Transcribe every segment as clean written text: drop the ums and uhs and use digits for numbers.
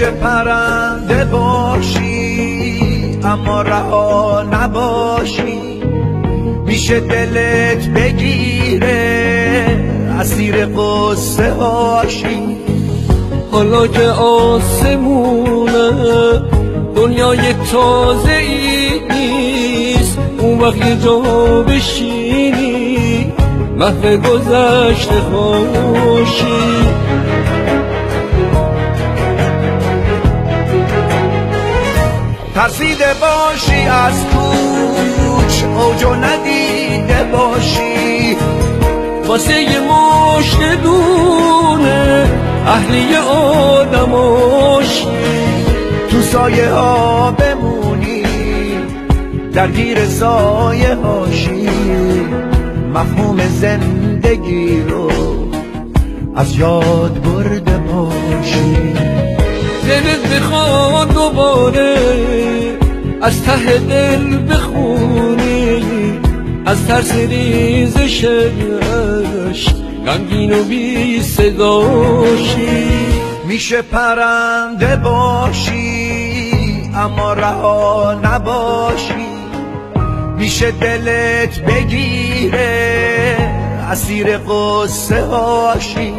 میشه پرنده باشی اما رها نباشی، میشه دلت بگیره اسیر قصه هاشی. حالا که آسمونه دنیای تازه ای نیست، اون وقت یه جا بشینی محو گذشته خوشی. ترسیده باشی از کوچ اوجو ندیده باشی، واسه یه مشت دونه اهلی آدماشی. تو سایه ها بمونی درگیر سایه هاشی، مفهوم زندگی رو از یاد برده باشی. دلت بخواد دوباره از ته دل بخونی، از ترس ریزش عشق غمگین و بی صداشی. میشه پرنده باشی اما رها نباشی، میشه دلت بگیره اسیر قصه هاشی.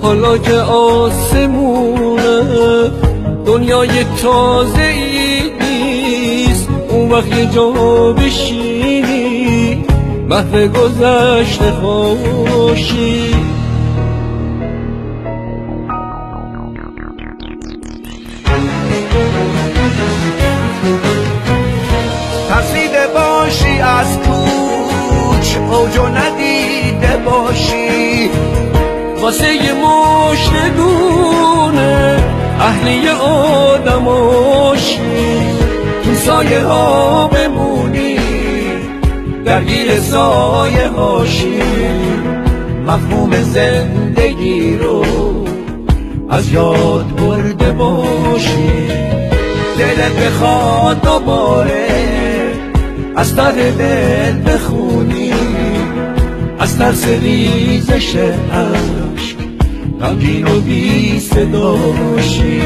حالا که آسمونه دنیای تازه ای نیست، اون وقت یه جا بشینی محو گذشته خوشی. ترسیده باشی از کوچ اوجو ندیده باشی، واسه یه مشت دونه اهلی آدماشی. تو سایه ها بمونی درگیر سایه هاشی، مفهوم زندگی رو از یاد برده باشی. دلت بخواد دوباره از ته دل بخونی، از ترس ریزش عشق غمگین و بی صداشی.